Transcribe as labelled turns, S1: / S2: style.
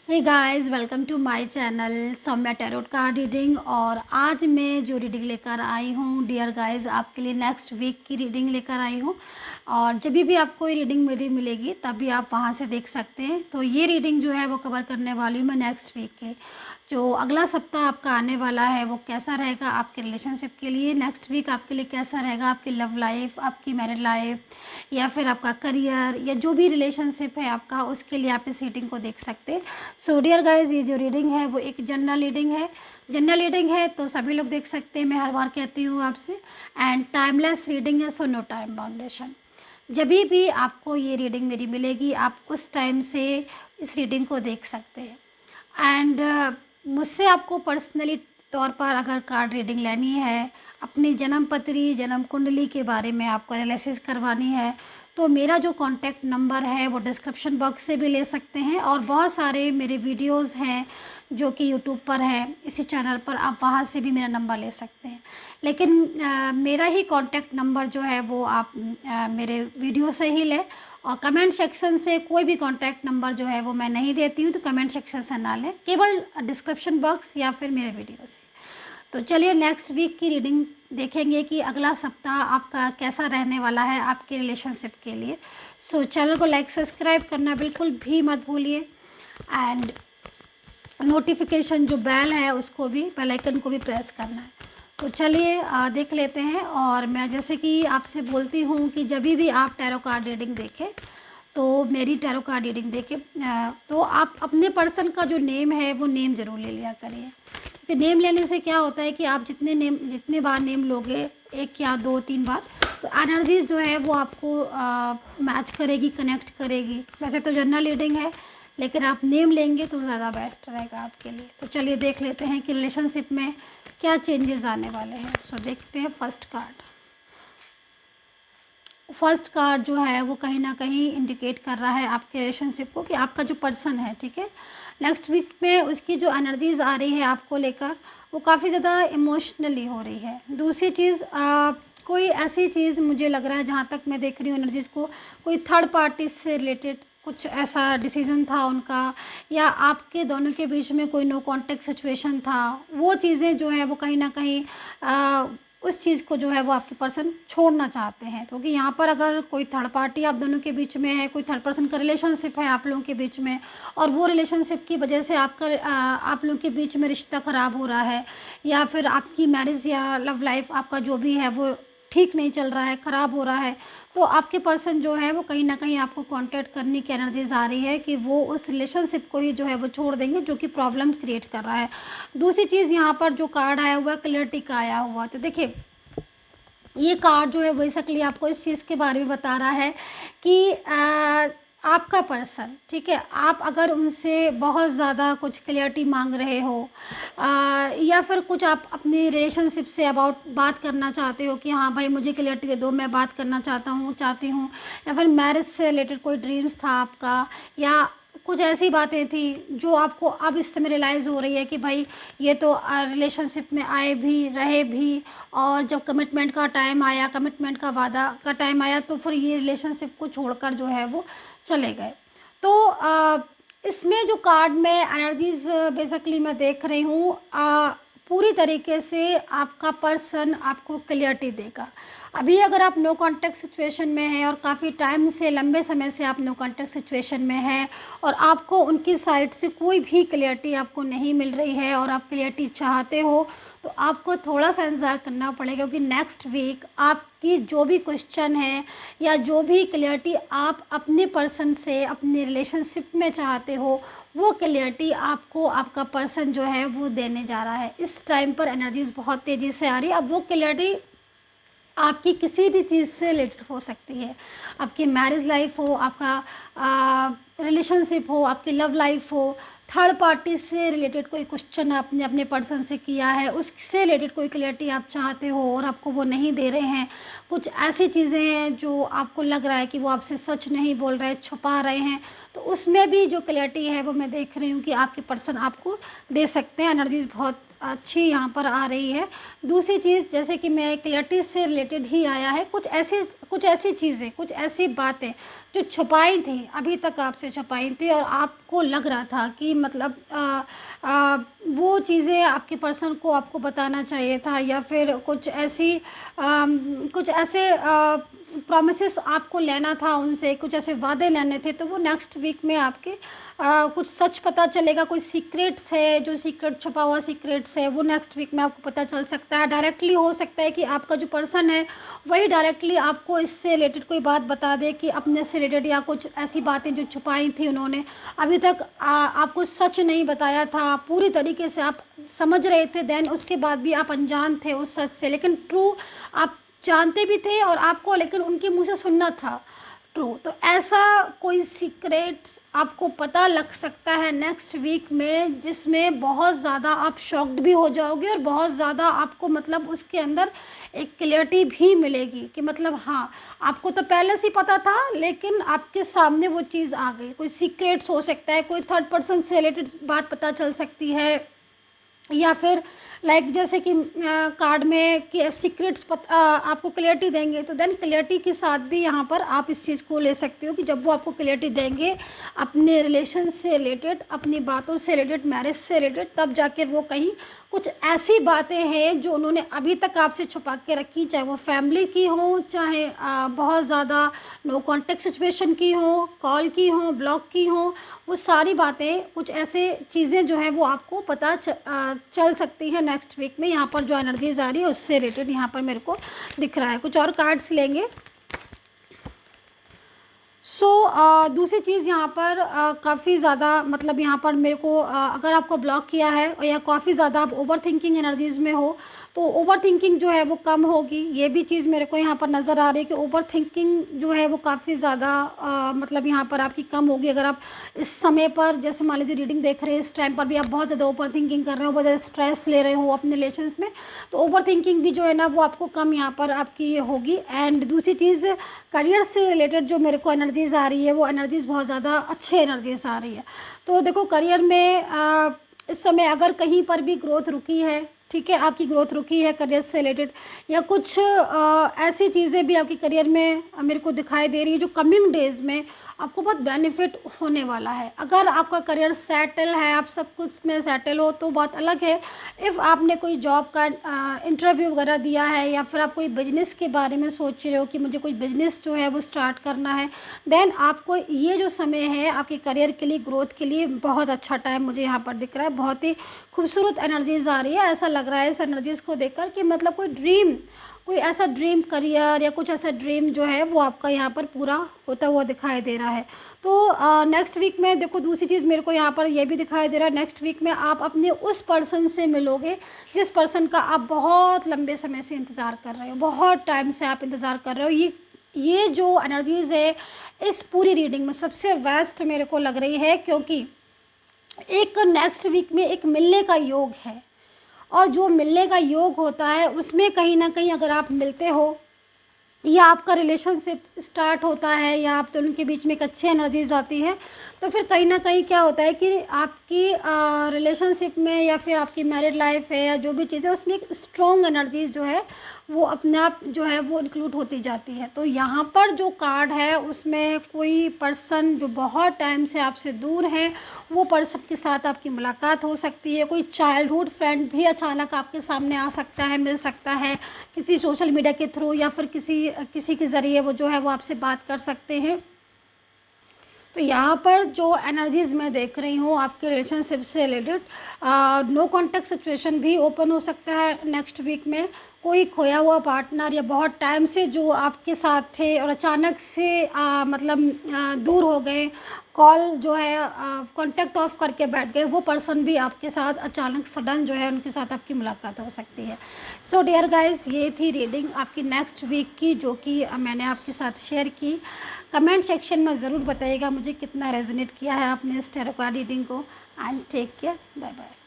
S1: Hey guys, welcome to my channel Saumya tarot card reading. और आज मैं जो रीडिंग लेकर आई हूँ डियर गाइस, आपके लिए नेक्स्ट वीक की रीडिंग लेकर आई हूँ। और जब भी आपको ये रीडिंग मेरी मिलेगी तभी आप वहाँ से देख सकते हैं। तो ये रीडिंग जो है वो कवर करने वाली हूँ मैं नेक्स्ट वीक के। जो अगला सप्ताह आपका आने वाला है वो कैसा रहेगा आपके रिलेशनशिप के लिए, नेक्स्ट वीक आपके लिए कैसा रहेगा, आपकी लव लाइफ, आपकी मैरिड लाइफ या फिर आपका करियर या जो भी रिलेशनशिप है आपका, उसके लिए आप इस रीडिंग को देख सकते हैं। सो डियर गाइस, ये जो रीडिंग है वो एक जनरल रीडिंग है। जनरल रीडिंग है तो सभी लोग देख सकते हैं, मैं हर बार कहती हूँ आपसे। एंड टाइमलेस रीडिंग है, सो नो टाइम बाउंडेशन। जब भी आपको ये रीडिंग मेरी मिलेगी आप उस टाइम से इस रीडिंग को देख सकते हैं। एंड मुझसे आपको पर्सनली तौर पर अगर कार्ड रीडिंग लेनी है, अपनी जन्म पत्री जन्म कुंडली के बारे में आपको एनालिसिस करवानी है, तो मेरा जो कॉन्टैक्ट नंबर है वो डिस्क्रिप्शन बॉक्स से भी ले सकते हैं। और बहुत सारे मेरे वीडियोस हैं जो कि यूट्यूब पर हैं, इसी चैनल पर आप वहाँ से भी मेरा नंबर ले सकते हैं। लेकिन मेरा ही कॉन्टैक्ट नंबर जो है वो आप मेरे वीडियो से ही लें। और कमेंट सेक्शन से कोई भी कॉन्टैक्ट नंबर जो है वो मैं नहीं देती हूँ, तो कमेंट सेक्शन से ना लें, केवल डिस्क्रिप्शन बॉक्स या फिर मेरे वीडियो से। तो चलिए नेक्स्ट वीक की रीडिंग देखेंगे कि अगला सप्ताह आपका कैसा रहने वाला है आपके रिलेशनशिप के लिए। सो चैनल को लाइक सब्सक्राइब करना बिल्कुल भी मत भूलिए। एंड नोटिफिकेशन जो बेल है उसको भी, बेल आइकन को भी प्रेस करना है। तो चलिए देख लेते हैं। और मैं जैसे कि आपसे बोलती हूँ कि जब भी आप टैरो कार्ड रीडिंग देखें तो मेरी टैरो कार्ड रीडिंग देखें तो आप अपने पर्सन का जो नेम है वो नेम ज़रूर ले लिया करिए। कि नेम लेने से क्या होता है कि आप जितने बार नेम लोगे, एक या दो तीन बार, तो एनर्जीज जो है वो आपको मैच करेगी, कनेक्ट करेगी। वैसे तो जनरल रीडिंग है, लेकिन आप नेम लेंगे तो ज़्यादा बेस्ट रहेगा आपके लिए। तो चलिए देख लेते हैं कि रिलेशनशिप में क्या चेंजेस आने वाले हैं। सो देखते हैं फर्स्ट कार्ड। फर्स्ट कार्ड जो है वो कहीं ना कहीं इंडिकेट कर रहा है आपके रिलेशनशिप को कि आपका जो पर्सन है, ठीक है, नेक्स्ट वीक में उसकी जो एनर्जीज आ रही है आपको लेकर वो काफ़ी ज़्यादा इमोशनली हो रही है। दूसरी चीज़, कोई ऐसी चीज़ मुझे लग रहा है, जहाँ तक मैं देख रही हूँ एनर्जीज़ को, कोई थर्ड पार्टी से रिलेटेड कुछ ऐसा डिसीजन था उनका, या आपके दोनों के बीच में कोई नो कॉन्टेक्ट सिचुएशन था। वो चीज़ें जो है वो कहीं ना कहीं उस चीज़ को जो है वो आपके पर्सन छोड़ना चाहते हैं। क्योंकि यहाँ पर अगर कोई थर्ड पार्टी आप दोनों के बीच में है, कोई थर्ड पर्सन का रिलेशनशिप है आप लोगों के बीच में, और वो रिलेशनशिप की वजह से आप लोगों के बीच में रिश्ता ख़राब हो रहा है, या फिर आपकी मैरिज या लव लाइफ आपका जो भी है वो ठीक नहीं चल रहा है, ख़राब हो रहा है, तो आपके पर्सन जो है वो कहीं ना कहीं आपको कांटेक्ट करने की एनर्जीज आ रही है कि वो उस रिलेशनशिप को ही जो है वो छोड़ देंगे जो कि प्रॉब्लम क्रिएट कर रहा है। दूसरी चीज़, यहाँ पर जो कार्ड आया हुआ है क्लियरिटी का आया हुआ, तो देखिए ये कार्ड जो है बेसिकली आपको इस चीज़ के बारे में बता रहा है कि आपका पर्सन, ठीक है, आप अगर उनसे बहुत ज़्यादा कुछ क्लियरिटी मांग रहे हो, या फिर कुछ आप अपनी रिलेशनशिप से अबाउट बात करना चाहते हो कि हाँ भाई मुझे क्लियरिटी दे दो, मैं बात करना चाहती हूँ, या फिर मैरिज से रिलेटेड कोई ड्रीम्स था आपका, या कुछ ऐसी बातें थी जो आपको अब इस समय रियलाइज़ हो रही है कि भाई ये तो रिलेशनशिप में आए भी रहे भी, और जब कमिटमेंट का टाइम आया, कमिटमेंट का वादा का टाइम आया, तो फिर ये रिलेशनशिप को छोड़कर जो है वो चले गए। तो इसमें जो कार्ड में एनर्जीज बेसिकली मैं देख रही हूँ, पूरी तरीके से आपका पर्सन आपको क्लियरिटी देगा। अभी अगर आप नो कॉन्टैक्ट सिचुएशन में हैं और काफ़ी टाइम से, लंबे समय से आप नो कॉन्टैक्ट सिचुएशन में हैं और आपको उनकी साइड से कोई भी क्लियरिटी आपको नहीं मिल रही है और आप क्लियरिटी चाहते हो, तो आपको थोड़ा सा इंतज़ार करना पड़ेगा। क्योंकि नेक्स्ट वीक आपकी जो भी क्वेश्चन है या जो भी क्लियरिटी आप अपने पर्सन से अपने रिलेशनशिप में चाहते हो, वो क्लियरिटी आपको आपका पर्सन जो है वो देने जा रहा है। इस टाइम पर एनर्जीज बहुत तेज़ी से आ रही है। अब वो क्लियरिटी आपकी किसी भी चीज़ से रिलेटेड हो सकती है, आपकी मैरिज लाइफ हो, आपका रिलेशनशिप हो, आपकी लव लाइफ हो, थर्ड पार्टी से रिलेटेड कोई क्वेश्चन आपने अपने पर्सन से किया है, उससे रिलेटेड कोई क्लियरिटी आप चाहते हो और आपको वो नहीं दे रहे हैं। कुछ ऐसी चीज़ें हैं जो आपको लग रहा है कि वो आपसे सच नहीं बोल रहे, छुपा रहे हैं, तो उसमें भी जो क्लियरिटी है वो मैं देख रही हूँ कि आपके पर्सन आपको दे सकते हैं। एनर्जीज बहुत अच्छी यहाँ पर आ रही है। दूसरी चीज़, जैसे कि मैं क्लैरिटी से रिलेटेड ही आया है, कुछ ऐसी चीज़ें, कुछ ऐसी बातें जो छुपाई थी, अभी तक आपसे छुपाई थी और आपको लग रहा था कि मतलब वो चीज़ें आपके पर्सन को आपको बताना चाहिए था, या फिर कुछ ऐसे प्रॉमिसेस आपको लेना था उनसे, कुछ ऐसे वादे लेने थे, तो वो नेक्स्ट वीक में आपके कुछ सच पता चलेगा। कोई सीक्रेट्स है, जो सीक्रेट छुपा हुआ सीक्रेट्स है, वो नेक्स्ट वीक में आपको पता चल सकता है। डायरेक्टली हो सकता है कि आपका जो पर्सन है वही डायरेक्टली आपको इससे रिलेटेड कोई बात बता दे कि अपने से रिलेटेड, या कुछ ऐसी बातें जो छुपाई थी उन्होंने, अभी तक आपको सच नहीं बताया था, पूरी तरीके से आप समझ रहे थे, देन उसके बाद भी आप अनजान थे उस सच से, लेकिन ट्रू आप जानते भी थे और आपको लेकिन उनके मुंह से सुनना था ट्रू। तो ऐसा कोई सीक्रेट्स आपको पता लग सकता है नेक्स्ट वीक में, जिसमें बहुत ज़्यादा आप शॉक्ड भी हो जाओगे और बहुत ज़्यादा आपको मतलब उसके अंदर एक क्लियरिटी भी मिलेगी कि मतलब हाँ, आपको तो पहले से ही पता था लेकिन आपके सामने वो चीज़ आ गई। कोई सीक्रेट्स हो सकता है, कोई थर्ड पर्सन से रिलेटेड बात पता चल सकती है, या फिर लाइक जैसे कि कार्ड में कि सीक्रेट्स आपको क्लियरिटी देंगे, तो देन क्लियरिटी के साथ भी यहाँ पर आप इस चीज़ को ले सकते हो कि जब वो आपको क्लियरिटी देंगे अपने रिलेशन से रिलेटेड, अपनी बातों से रिलेटेड, मैरिज से रिलेटेड, तब जाकर वो कहीं कुछ ऐसी बातें हैं जो उन्होंने अभी तक आपसे छुपा के रखी, चाहे वो फैमिली की हो, चाहे बहुत ज़्यादा नो कॉन्टेक्ट सिचुएशन की हो, कॉल की हो, ब्लॉक की हो, वो सारी बातें, कुछ ऐसे चीज़ें जो है वो आपको पता चल सकती है नेक्स्ट वीक में। यहाँ पर जो एनर्जीज आ रही है उससे रिलेटेड यहाँ पर मेरे को दिख रहा है। कुछ और कार्ड्स लेंगे। दूसरी चीज़ यहाँ पर काफ़ी ज़्यादा मतलब यहाँ पर मेरे को अगर आपको ब्लॉक किया है या काफ़ी ज़्यादा आप ओवर थिंकिंग एनर्जीज़ में हो, तो ओवर थिंकिंग जो है वो कम होगी। ये भी चीज़ मेरे को यहाँ पर नज़र आ रही है कि ओवर थिंकिंग जो है वो काफ़ी ज़्यादा मतलब यहाँ पर आपकी कम होगी। अगर आप इस समय पर, जैसे मान लीजिए रीडिंग देख रहे हैं, इस टाइम पर भी आप बहुत ज़्यादा ओवर थिंकिंग कर रहे हो, बहुत ज़्यादा स्ट्रेस ले रहे हो अपने रिलेशन में, तो ओवर थिंकिंग भी जो है ना वो आपको कम यहाँ पर आपकी होगी। एंड दूसरी चीज़, करियर से रिलेटेड जो मेरे को एनर्जीज़ आ रही है वो एनर्जीज़ बहुत ज़्यादा अच्छे एनर्जीज़ आ रही है। तो देखो करियर में इस समय अगर कहीं पर भी ग्रोथ रुकी है, ठीक है, आपकी ग्रोथ रुकी है करियर से रिलेटेड, या कुछ ऐसी चीज़ें भी आपकी करियर में मेरे को दिखाई दे रही है जो कमिंग डेज़ में आपको बहुत बेनिफिट होने वाला है। अगर आपका करियर सेटल है, आप सब कुछ में सेटल हो, तो बात अलग है। इफ़ आपने कोई जॉब का इंटरव्यू वगैरह दिया है, या फिर आप कोई बिजनेस के बारे में सोच रहे हो कि मुझे कोई बिजनेस जो है वो स्टार्ट करना है, देन आपको ये जो समय है आपके करियर के लिए, ग्रोथ के लिए बहुत अच्छा टाइम मुझे यहाँ पर दिख रहा है। बहुत ही खूबसूरत एनर्जीज़ आ रही है। ऐसा लग रहा है इस एनर्जीज़ को देखकर कि मतलब कोई ऐसा ड्रीम करियर या कुछ ऐसा ड्रीम जो है वो आपका यहाँ पर पूरा होता हुआ दिखाई दे रहा है। तो नेक्स्ट वीक में देखो, दूसरी चीज़ मेरे को यहाँ पर ये भी दिखाई दे रहा है, नेक्स्ट वीक में आप अपने उस पर्सन से मिलोगे जिस पर्सन का आप बहुत लंबे समय से इंतज़ार कर रहे हो, बहुत टाइम से आप इंतज़ार कर रहे हो। ये जो एनर्जीज़ है इस पूरी रीडिंग में सबसे बेस्ट मेरे को लग रही है, क्योंकि एक नेक्स्ट वीक में एक मिलने का योग है, और जो मिलने का योग होता है उसमें कहीं ना कहीं अगर आप मिलते हो या आपका रिलेशनशिप स्टार्ट होता है या आप दोनों के बीच में एक अच्छी एनर्जीज आती है, तो फिर कहीं ना कहीं क्या होता है कि आपकी रिलेशनशिप में या फिर आपकी मैरिड लाइफ है या जो भी चीज़ है उसमें एक स्ट्रॉन्ग एनर्जीज जो है वो अपने आप जो है वो इंक्लूड होती जाती है। तो यहाँ पर जो कार्ड है उसमें कोई पर्सन जो बहुत टाइम से आपसे दूर है, वो पर्सन के साथ आपकी मुलाकात हो सकती है। कोई चाइल्डहुड फ्रेंड भी अचानक आपके सामने आ सकता है, मिल सकता है, किसी सोशल मीडिया के थ्रू या फिर किसी के ज़रिए वो जो है वो आपसे बात कर सकते हैं। तो यहाँ पर जो एनर्जीज़ मैं देख रही हूँ आपके रिलेशनशिप से रिलेटेड, नो कॉन्टेक्ट सिचुएशन भी ओपन हो सकता है नेक्स्ट वीक में। कोई खोया हुआ पार्टनर या बहुत टाइम से जो आपके साथ थे और अचानक से दूर हो गए, कॉल जो है कांटेक्ट ऑफ करके बैठ गए, वो पर्सन भी आपके साथ अचानक सडन जो है उनके साथ आपकी मुलाकात हो सकती है। सो डियर गाइस, ये थी रीडिंग आपकी नेक्स्ट वीक की, जो कि मैंने आपके साथ शेयर की। कमेंट सेक्शन में ज़रूर बताइएगा मुझे कितना रेजोनेट किया है आपने इस टैरो कार्ड रीडिंग को। And take care, bye bye.